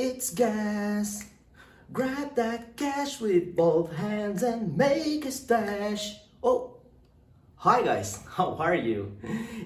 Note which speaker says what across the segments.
Speaker 1: it's gas. Grab that cash with both hands and make a stash. Oh, hi guys, how are you?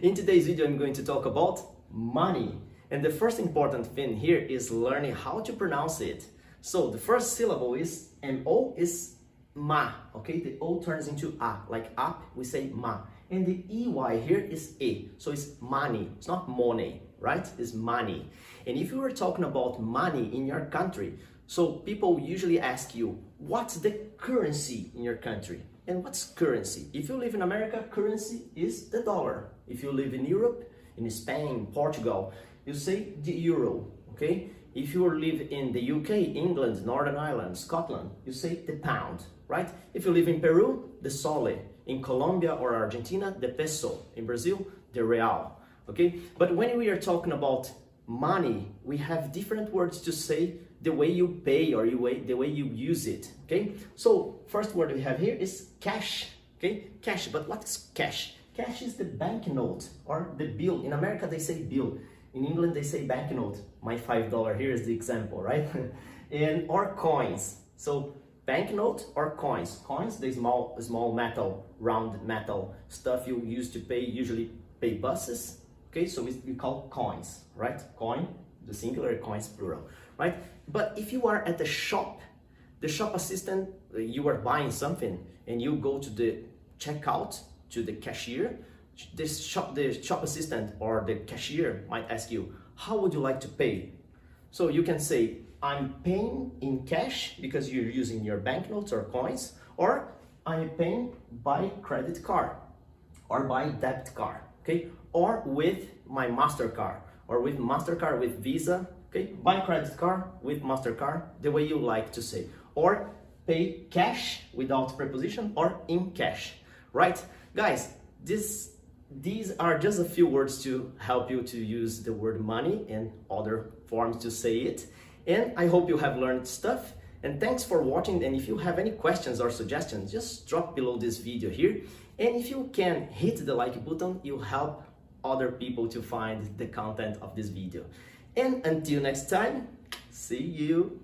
Speaker 1: In today's video, I'm going to talk about money. And the first important thing here is learning how to pronounce it. So the first syllable is M-O is ma, okay? The O turns into A, like up, we say ma. And the E-Y here is E, so it's money. It's not money, right? It's money. And if you were talking about money in your country, so people usually ask you, what's the currency in your country? And what's currency? If you live in America, currency is the dollar. If you live in Europe, in Spain, Portugal, you say the euro, okay? If you live in the UK, England, Northern Ireland, Scotland, you say the pound, right? If you live in Peru, the sole. In Colombia or Argentina, the peso. In Brazil, the real, okay? But when we are talking about money, we have different words to say the way you pay or the way you use it, okay? So first word we have here is cash, okay? Cash, but what is cash? Cash is the banknote or the bill. In America, they say bill. In England, they say banknote. My $5 here is the example, right? And or coins. So banknote or coins. Coins, the small metal, round metal stuff you use to pay, usually pay buses. Okay, so we call coins, right? Coin, the singular, coins plural, right? But if you are at the shop assistant, you are buying something and you go to the checkout, to the cashier, the shop assistant or the cashier might ask you, how would you like to pay? So you can say, I'm paying in cash because you're using your banknotes or coins, or I'm paying by credit card or by debit card, okay? Or with my MasterCard or with MasterCard with Visa, okay? By credit card with MasterCard, the way you like to say, or pay cash without preposition or in cash, right? Guys, these are just a few words to help you to use the word money and other forms to say it. And I hope you have learned stuff. And thanks for watching. And if you have any questions or suggestions, just drop below this video here. And if you can hit the like button, you'll help other people to find the content of this video. And until next time, see you.